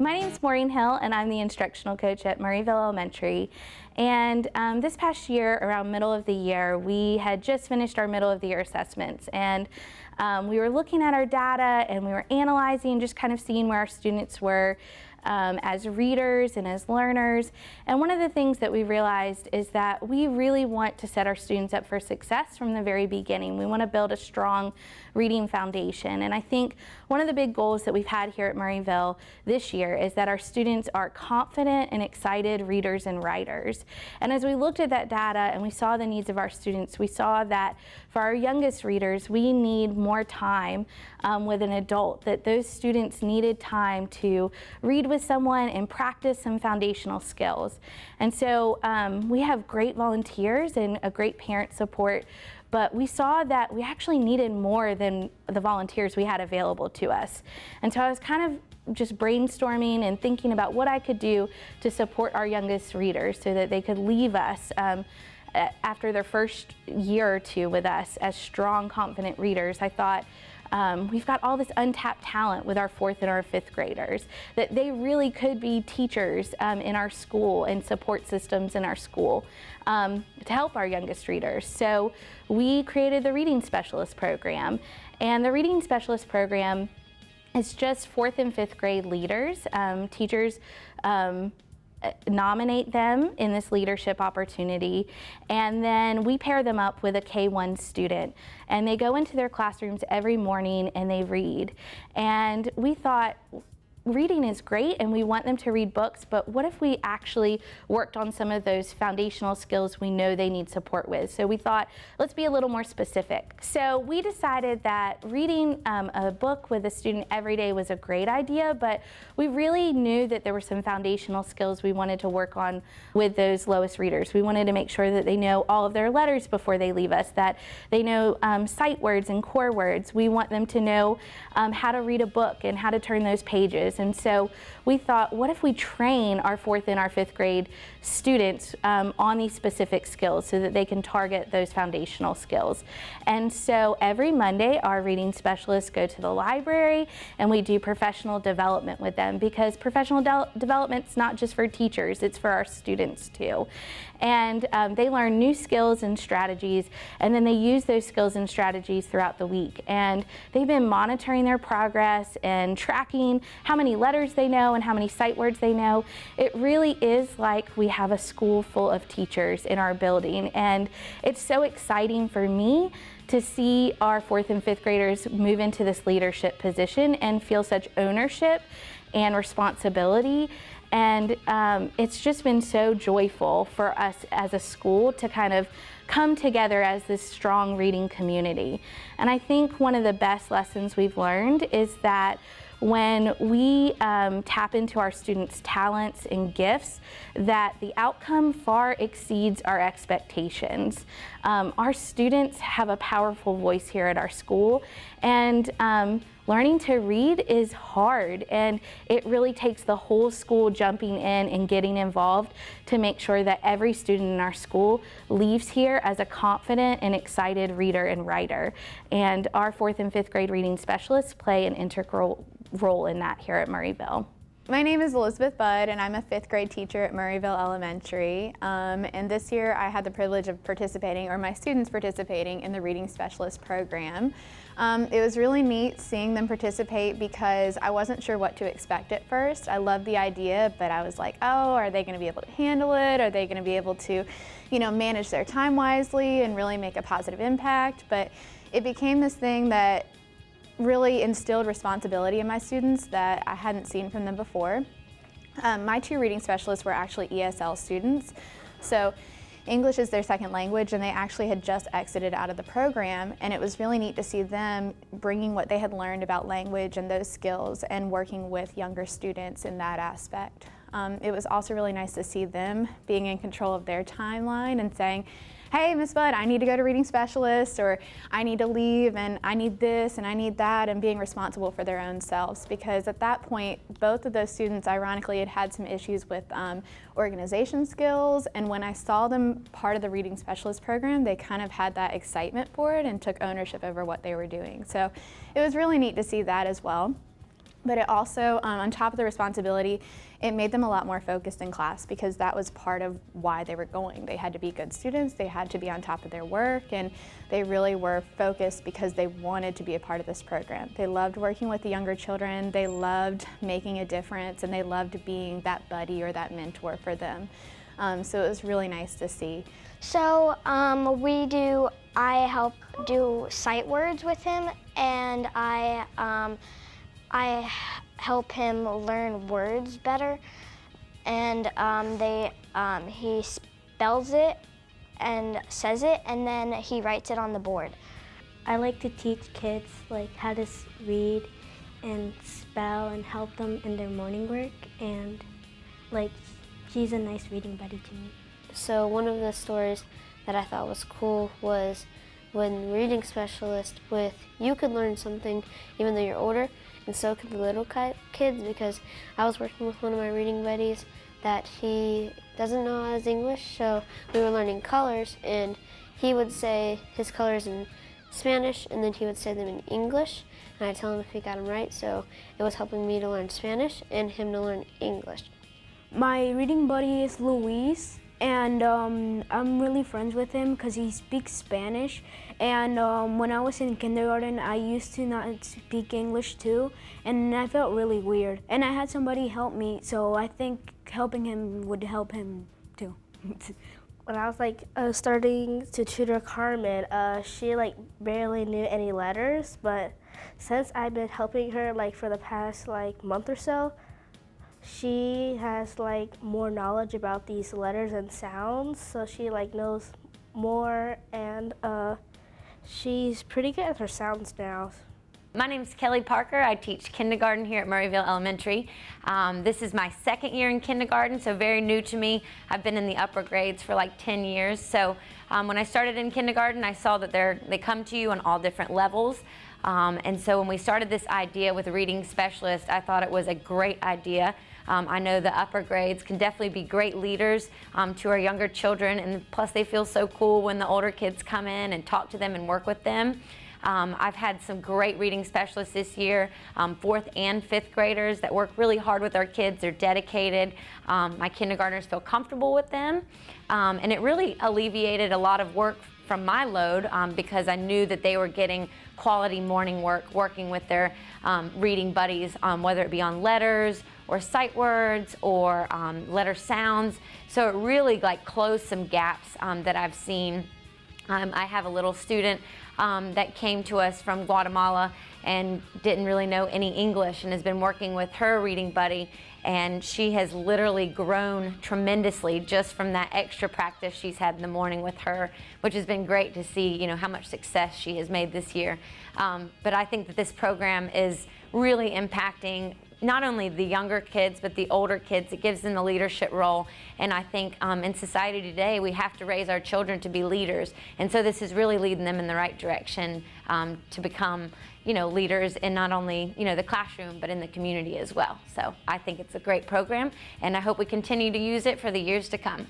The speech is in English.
My name is Maureen Hill, and I'm the instructional coach at Murrayville Elementary. And this past year, around middle of the year, we had just finished our middle of the year assessments. And we were looking at our data and we were analyzing, just kind of seeing where our students were as readers and as learners. And one of the things that we realized is that we really want to set our students up for success from the very beginning. We want to build a strong reading foundation. And I think one of the big goals that we've had here at Murrayville this year is that our students are confident and excited readers and writers. And as we looked at that data and we saw the needs of our students, we saw that for our youngest readers, we need more time with an adult, that those students needed time to read with someone and practice some foundational skills. And so we have great volunteers and a great parent support, but we saw that we actually needed more than the volunteers we had available to us. And so I was kind of just brainstorming and thinking about what I could do to support our youngest readers so that they could leave us after their first year or two with us as strong, confident readers. I thought, we've got all this untapped talent with our 4th and our 5th graders, that they really could be teachers in our school and support systems in our school to help our youngest readers. So we created the Reading Specialist program. And the Reading Specialist program is just 4th and 5th grade leaders. Teachers nominate them in this leadership opportunity, and then we pair them up with a K-1 student, and they go into their classrooms every morning and they read. And we thought, reading is great and we want them to read books, but what if we actually worked on some of those foundational skills we know they need support with? So we thought, let's be a little more specific. So we decided that reading a book with a student every day was a great idea, but we really knew that there were some foundational skills we wanted to work on with those lowest readers. We wanted to make sure that they know all of their letters before they leave us, that they know sight words and core words. We want them to know how to read a book and how to turn those pages. And so we thought, what if we train our 4th and our 5th grade students on these specific skills so that they can target those foundational skills? And so every Monday, our reading specialists go to the library and we do professional development with them, because professional development's not just for teachers, it's for our students too. And they learn new skills and strategies, and then they use those skills and strategies throughout the week. And they've been monitoring their progress and tracking how many letters they know and how many sight words they know. It really is like we have a school full of teachers in our building, and it's so exciting for me to see our 4th and 5th graders move into this leadership position and feel such ownership and responsibility. And it's just been so joyful for us as a school to kind of come together as this strong reading community. And I think one of the best lessons we've learned is that when we tap into our students' talents and gifts, that the outcome far exceeds our expectations. Our students have a powerful voice here at our school, and learning to read is hard, and it really takes the whole school jumping in and getting involved to make sure that every student in our school leaves here as a confident and excited reader and writer. And our 4th and 5th grade reading specialists play an integral role in that here at Murrayville. My name is Elizabeth Budd, and I'm a 5th grade teacher at Murrayville Elementary. And this year I had the privilege of participating, or my students participating, in the Reading Specialist program. It was really neat seeing them participate because I wasn't sure what to expect at first. I loved the idea, but I was like, oh, are they going to be able to handle it? Are they going to be able to, manage their time wisely and really make a positive impact? But it became this thing that really instilled responsibility in my students that I hadn't seen from them before. My 2 reading specialists were actually ESL students, so English is their second language, and they actually had just exited out of the program, and it was really neat to see them bringing what they had learned about language and those skills and working with younger students in that aspect. It was also really nice to see them being in control of their timeline and saying, hey, Miss Budd, I need to go to reading specialist, or I need to leave, and I need this, and I need that, and being responsible for their own selves. Because at that point, both of those students, ironically, had had some issues with organization skills, and when I saw them part of the reading specialist program, they kind of had that excitement for it and took ownership over what they were doing. So it was really neat to see that as well. But it also, on top of the responsibility, it made them a lot more focused in class because that was part of why they were going. They had to be good students, they had to be on top of their work, and they really were focused because they wanted to be a part of this program. They loved working with the younger children, they loved making a difference, and they loved being that buddy or that mentor for them. So it was really nice to see. So I help do sight words with him, and I help him learn words better, and he spells it and says it, and then he writes it on the board. I like to teach kids like how to read and spell and help them in their morning work, and like she's a nice reading buddy to me. So one of the stories that I thought was cool was when reading specialist with you could learn something even though you're older, and so could the little kids, because I was working with one of my reading buddies that he doesn't know his English, so we were learning colors, and he would say his colors in Spanish and then he would say them in English, and I'd tell him if he got them right, so it was helping me to learn Spanish and him to learn English. My reading buddy is Luis, and I'm really friends with him because he speaks Spanish. And when I was in kindergarten, I used to not speak English too, and I felt really weird. And I had somebody help me, so I think helping him would help him too. When I was starting to tutor Carmen, she barely knew any letters, but since I've been helping her for the past month or so, she has more knowledge about these letters and sounds, so she knows more, and she's pretty good at her sounds now. My name's Kelly Parker. I teach kindergarten here at Murrayville Elementary. This is my second year in kindergarten, so very new to me. I've been in the upper grades for 10 years. So when I started in kindergarten, I saw that they come to you on all different levels. And so when we started this idea with a reading specialist, I thought it was a great idea. I know the upper grades can definitely be great leaders to our younger children, and plus they feel so cool when the older kids come in and talk to them and work with them. I've had some great reading specialists this year, 4th and 5th graders that work really hard with our kids. They're dedicated. My kindergartners feel comfortable with them, and it really alleviated a lot of work from my load because I knew that they were getting quality morning work, working with their reading buddies, whether it be on letters or sight words or letter sounds. So it really closed some gaps that I've seen. I have a little student that came to us from Guatemala and didn't really know any English and has been working with her reading buddy, and she has literally grown tremendously just from that extra practice she's had in the morning with her, which has been great to see, how much success she has made this year. But I think that this program is really impacting not only the younger kids, but the older kids. It gives them the leadership role. And I think in society today, we have to raise our children to be leaders. And so this is really leading them in the right direction to become, leaders in not only, the classroom, but in the community as well. So I think it's a great program, and I hope we continue to use it for the years to come.